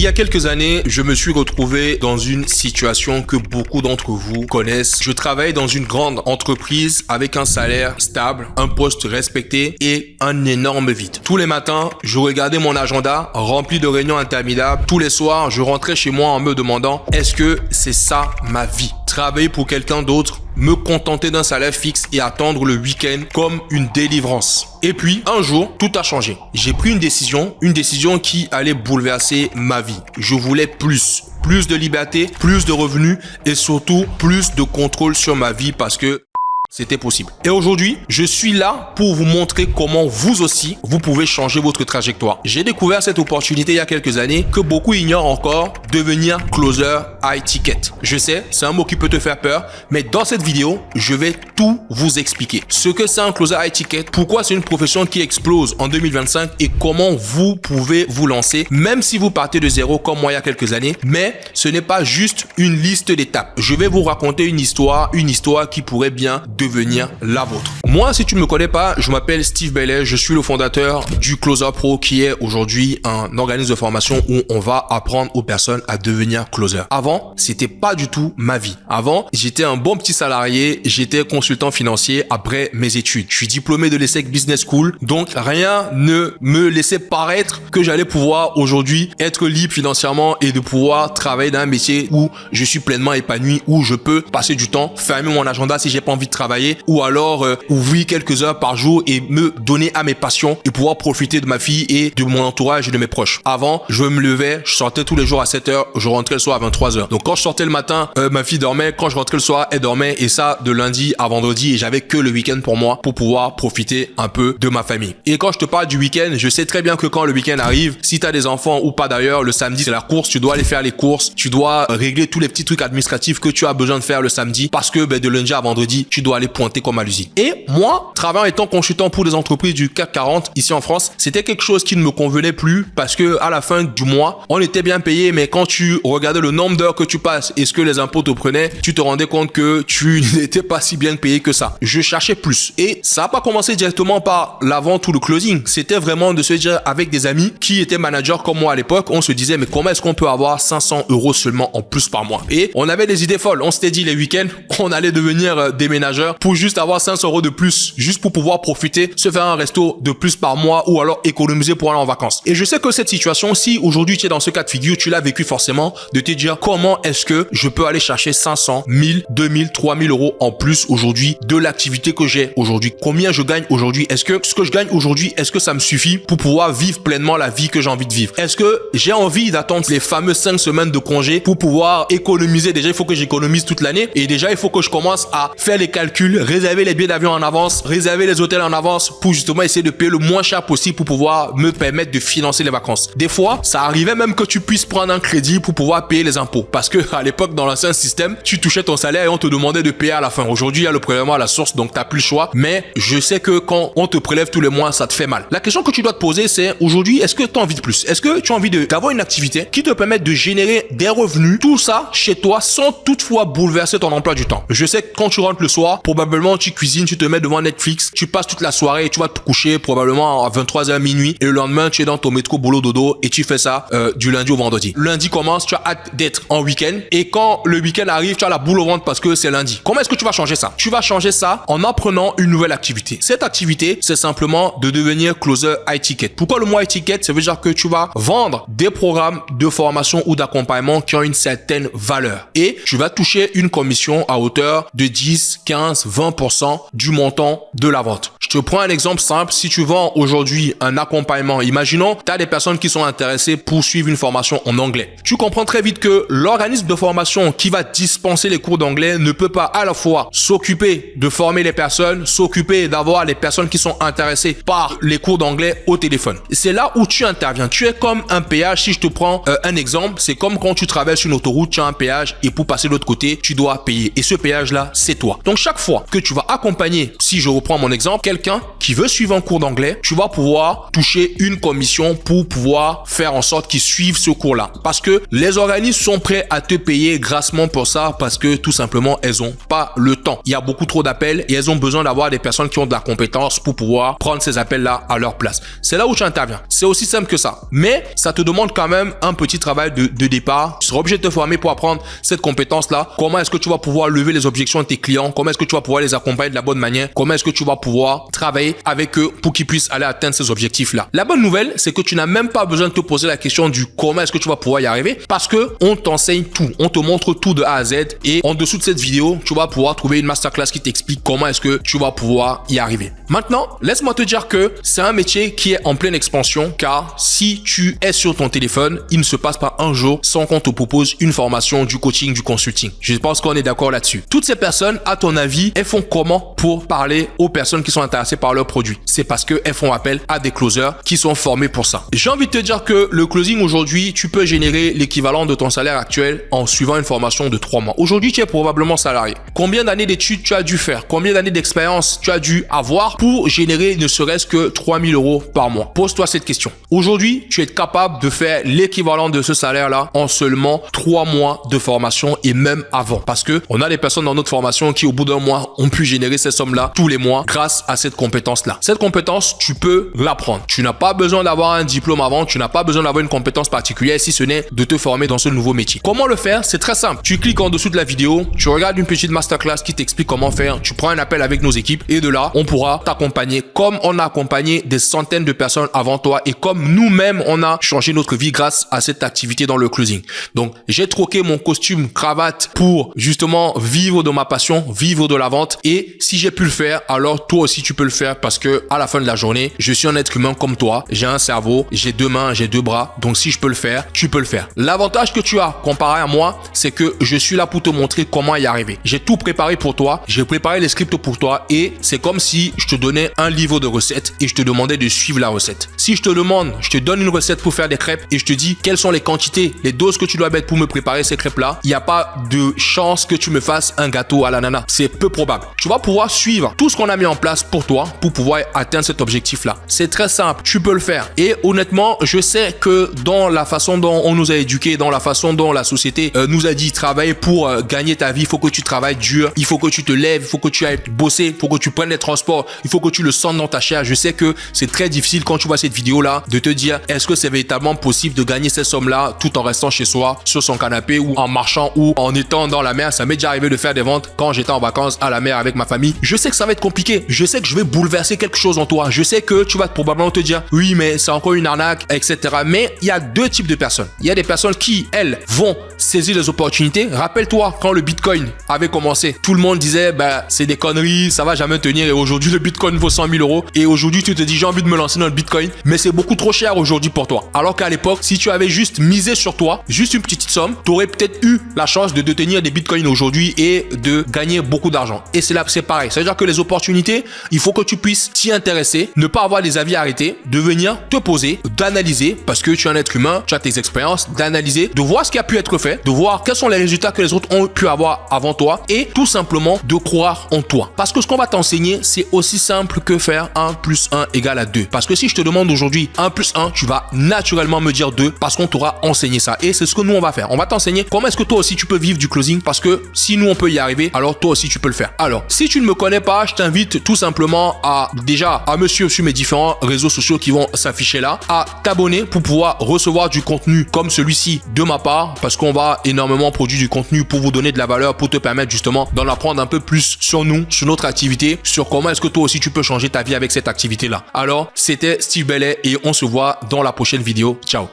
Il y a quelques années, je me suis retrouvé dans une situation que beaucoup d'entre vous connaissent. Je travaille dans une grande entreprise avec un salaire stable, un poste respecté et un énorme vide. Tous les matins, je regardais mon agenda rempli de réunions interminables. Tous les soirs, je rentrais chez moi en me demandant, est-ce que c'est ça ma vie? Travailler pour quelqu'un d'autre, me contenter d'un salaire fixe et attendre le week-end comme une délivrance. Et puis, un jour, tout a changé. J'ai pris une décision qui allait bouleverser ma vie. Je voulais plus de liberté, plus de revenus et surtout plus de contrôle sur ma vie parce que c'était possible. Et aujourd'hui, je suis là pour vous montrer comment vous aussi, vous pouvez changer votre trajectoire. J'ai découvert cette opportunité il y a quelques années que beaucoup ignorent encore, devenir closer high ticket. Je sais, c'est un mot qui peut te faire peur, mais dans cette vidéo, je vais tout vous expliquer. Ce que c'est un closer high ticket, pourquoi c'est une profession qui explose en 2025 et comment vous pouvez vous lancer, même si vous partez de zéro comme moi il y a quelques années. Mais ce n'est pas juste une liste d'étapes. Je vais vous raconter une histoire qui pourrait bien devenir la vôtre. Moi, si tu ne me connais pas, je m'appelle Steve Bailey, je suis le fondateur du Closer Pro qui est aujourd'hui un organisme de formation où on va apprendre aux personnes à devenir closer. Avant, c'était pas du tout ma vie. Avant, j'étais un bon petit salarié, j'étais consultant financier après mes études. Je suis diplômé de l'ESSEC Business School, donc rien ne me laissait paraître que j'allais pouvoir aujourd'hui être libre financièrement et de pouvoir travailler dans un métier où je suis pleinement épanoui, où je peux passer du temps, fermer mon agenda si j'ai pas envie de travailler ou alors ouvrir quelques heures par jour et me donner à mes passions et pouvoir profiter de ma fille et de mon entourage et de mes proches. Avant, je me levais, je sortais tous les jours à 7 heures, je rentrais le soir à 23 heures. Donc quand je sortais le matin, ma fille dormait, quand je rentrais le soir, elle dormait et ça de lundi à vendredi et j'avais que le week-end pour moi pour pouvoir profiter un peu de ma famille. Et quand je te parle du week-end, je sais très bien que quand le week-end arrive, si tu as des enfants ou pas d'ailleurs, le samedi c'est la course, tu dois aller faire les courses, tu dois régler tous les petits trucs administratifs que tu as besoin de faire le samedi parce que de lundi à vendredi, tu dois aller pointer comme à l'usine. Et moi, travaillant étant consultant pour des entreprises du CAC 40 ici en France, c'était quelque chose qui ne me convenait plus parce que à la fin du mois, on était bien payé, mais quand tu regardais le nombre d'heures que tu passes et ce que les impôts te prenaient, tu te rendais compte que tu n'étais pas si bien payé que ça. Je cherchais plus. Et ça n'a pas commencé directement par la vente ou le closing. C'était vraiment de se dire avec des amis qui étaient managers comme moi à l'époque, on se disait mais comment est-ce qu'on peut avoir 500 € seulement en plus par mois? Et on avait des idées folles. On s'était dit les week-ends, on allait devenir déménageurs pour juste avoir 500 € de plus, juste pour pouvoir profiter, se faire un resto de plus par mois ou alors économiser pour aller en vacances. Et je sais que cette situation, si aujourd'hui tu es dans ce cas de figure, tu l'as vécu forcément, de te dire comment est-ce que je peux aller chercher 500, 1000, 2000, 3000 € en plus aujourd'hui de l'activité que j'ai aujourd'hui. Combien je gagne aujourd'hui? Est-ce que ce que je gagne aujourd'hui, est-ce que ça me suffit pour pouvoir vivre pleinement la vie que j'ai envie de vivre? Est-ce que j'ai envie d'attendre les fameuses 5 semaines de congé pour pouvoir économiser? Déjà, il faut que j'économise toute l'année et déjà, il faut que je commence à faire les calculs, réserver les billets d'avion en avance, réserver les hôtels en avance pour justement essayer de payer le moins cher possible pour pouvoir me permettre de financer les vacances. Des fois, ça arrivait même que tu puisses prendre un crédit pour pouvoir payer les impôts. Parce que à l'époque, dans l'ancien système, tu touchais ton salaire et on te demandait de payer à la fin. Aujourd'hui, il y a le prélèvement à la source, donc tu n'as plus le choix. Mais je sais que quand on te prélève tous les mois, ça te fait mal. La question que tu dois te poser, c'est aujourd'hui, est-ce que tu as envie de plus? Est-ce que tu as envie d'avoir une activité qui te permette de générer des revenus, tout ça chez toi, sans toutefois bouleverser ton emploi du temps? Je sais que quand tu rentres le soir, probablement tu cuisines, tu te mets devant Netflix, tu passes toute la soirée et tu vas te coucher probablement à 23h minuit et le lendemain tu es dans ton métro boulot dodo et tu fais ça du lundi au vendredi. Lundi commence, tu as hâte d'être en week-end et quand le week-end arrive, tu as la boule au ventre parce que c'est lundi. Comment est-ce que tu vas changer ça? Tu vas changer ça en apprenant une nouvelle activité. Cette activité, c'est simplement de devenir closer high ticket. Pourquoi le mot high ticket? Ça veut dire que tu vas vendre des programmes de formation ou d'accompagnement qui ont une certaine valeur et tu vas toucher une commission à hauteur de 10, 15, 20% du montant de la vente. Je te prends un exemple simple. Si tu vends aujourd'hui un accompagnement, imaginons, tu as des personnes qui sont intéressées pour suivre une formation en anglais. Tu comprends très vite que l'organisme de formation qui va dispenser les cours d'anglais ne peut pas à la fois s'occuper de former les personnes, s'occuper d'avoir les personnes qui sont intéressées par les cours d'anglais au téléphone. C'est là où tu interviens. Tu es comme un péage. Si je te prends un exemple, c'est comme quand tu traverses une autoroute, tu as un péage et pour passer de l'autre côté, tu dois payer. Et ce péage-là, c'est toi. Donc chaque fois que tu vas accompagner, si je reprends mon exemple, quelqu'un quelqu'un qui veut suivre un cours d'anglais, tu vas pouvoir toucher une commission pour pouvoir faire en sorte qu'ils suivent ce cours-là. Parce que les organismes sont prêts à te payer grassement pour ça parce que tout simplement, elles ont pas le temps. Il y a beaucoup trop d'appels et elles ont besoin d'avoir des personnes qui ont de la compétence pour pouvoir prendre ces appels-là à leur place. C'est là où tu interviens. C'est aussi simple que ça. Mais ça te demande quand même un petit travail de départ. Tu seras obligé de te former pour apprendre cette compétence-là. Comment est-ce que tu vas pouvoir lever les objections de tes clients? Comment est-ce que tu vas pouvoir les accompagner de la bonne manière? Comment est-ce que tu vas pouvoir travailler avec eux pour qu'ils puissent aller atteindre ces objectifs-là? La bonne nouvelle, c'est que tu n'as même pas besoin de te poser la question du comment est-ce que tu vas pouvoir y arriver parce que on t'enseigne tout. On te montre tout de A à Z et en dessous de cette vidéo, tu vas pouvoir trouver une masterclass qui t'explique comment est-ce que tu vas pouvoir y arriver. Maintenant, laisse-moi te dire que c'est un métier qui est en pleine expansion car si tu es sur ton téléphone, il ne se passe pas un jour sans qu'on te propose une formation, du coaching, du consulting. Je pense qu'on est d'accord là-dessus. Toutes ces personnes, à ton avis, elles font comment pour parler aux personnes qui sont intéressées par leurs produits? C'est parce qu'elles font appel à des closers qui sont formés pour ça. J'ai envie de te dire que le closing aujourd'hui, tu peux générer l'équivalent de ton salaire actuel en suivant une formation de 3 mois. Aujourd'hui, tu es probablement salarié. Combien d'années d'études tu as dû faire? Combien d'années d'expérience tu as dû avoir pour générer ne serait-ce que 3 000 € par mois? Pose-toi cette question. Aujourd'hui, tu es capable de faire l'équivalent de ce salaire-là en seulement 3 mois de formation et même avant. Parce que on a des personnes dans notre formation qui, au bout d'un mois, ont pu générer ces sommes-là tous les mois grâce à cette compétence-là. Cette compétence, tu peux l'apprendre. Tu n'as pas besoin d'avoir un diplôme avant, tu n'as pas besoin d'avoir une compétence particulière si ce n'est de te former dans ce nouveau métier. Comment le faire? C'est très simple. Tu cliques en dessous de la vidéo, tu regardes une petite masterclass qui t'explique comment faire, tu prends un appel avec nos équipes et de là, on pourra t'accompagner comme on a accompagné des centaines de personnes avant toi et comme nous-mêmes, on a changé notre vie grâce à cette activité dans le closing. Donc, j'ai troqué mon costume cravate pour justement vivre de ma passion, vivre de la vente et si j'ai pu le faire, alors toi aussi tu peux le faire parce que à la fin de la journée, je suis un être humain comme toi, j'ai un cerveau, j'ai 2 mains, j'ai 2 bras, donc si je peux le faire, tu peux le faire. L'avantage que tu as comparé à moi, c'est que je suis là pour te montrer comment y arriver. J'ai tout préparé pour toi, j'ai préparé les scripts pour toi et c'est comme si je te donnais un livre de recettes et je te demandais de suivre la recette. Si je te demande, je te donne une recette pour faire des crêpes et je te dis quelles sont les quantités, les doses que tu dois mettre pour me préparer ces crêpes-là, il n'y a pas de chance que tu me fasses un gâteau à l'ananas. C'est peu probable. Tu vas pouvoir suivre tout ce qu'on a mis en place pour toi pour pouvoir atteindre cet objectif-là. C'est très simple, tu peux le faire. Et honnêtement, je sais que dans la façon dont on nous a éduqués, dans la façon dont la société nous a dit travailler pour gagner ta vie, il faut que tu travailles dur, il faut que tu te lèves, il faut que tu ailles bosser, il faut que tu prennes les transports, il faut que tu le sentes dans ta chair. Je sais que c'est très difficile quand tu vois cette vidéo-là de te dire est-ce que c'est véritablement possible de gagner cette somme-là tout en restant chez soi, sur son canapé ou en marchant ou en étant dans la mer. Ça m'est déjà arrivé de faire des ventes quand j'étais en vacances à la mer avec ma famille. Je sais que ça va être compliqué. Je sais que je vais bouleverser quelque chose en toi. Je sais que tu vas probablement te dire oui, mais c'est encore une arnaque, etc. Mais il y a 2 types de personnes. Il y a des personnes qui, elles, vont saisir les opportunités. Rappelle-toi quand le Bitcoin avait commencé, tout le monde disait bah c'est des conneries, ça va jamais tenir et aujourd'hui le Bitcoin vaut 100 000 € et aujourd'hui tu te dis j'ai envie de me lancer dans le Bitcoin mais c'est beaucoup trop cher aujourd'hui pour toi. Alors qu'à l'époque, si tu avais juste misé sur toi, juste une petite somme, tu aurais peut-être eu la chance de détenir des Bitcoins aujourd'hui et de gagner beaucoup d'argent. Et c'est là, c'est pareil. C'est-à-dire que les opportunités, il faut que tu puisses t'y intéresser, ne pas avoir des avis arrêtés, de venir te poser, d'analyser parce que tu es un être humain, tu as tes expériences, d'analyser, de voir ce qui a pu être fait, de voir quels sont les résultats que les autres ont pu avoir avant toi et tout simplement de croire en toi. Parce que ce qu'on va t'enseigner, c'est aussi simple que faire 1 + 1 = 2. Parce que si je te demande aujourd'hui 1 + 1, tu vas naturellement me dire 2 parce qu'on t'aura enseigné ça. Et c'est ce que nous on va faire. On va t'enseigner comment est-ce que toi aussi tu peux vivre du closing parce que si nous on peut y arriver, alors toi aussi tu peux le faire. Alors, si tu ne me connais pas, je t'invite tout simplement à me suivre sur mes différents réseaux sociaux qui vont s'afficher là, à t'abonner pour pouvoir recevoir du contenu comme celui-ci de ma part parce qu'on va énormément produire du contenu pour vous donner de la valeur, pour te permettre justement d'en apprendre un peu plus sur nous, sur notre activité, sur comment est-ce que toi aussi tu peux changer ta vie avec cette activité là. Alors, c'était Steve Bellet et on se voit dans la prochaine vidéo. Ciao.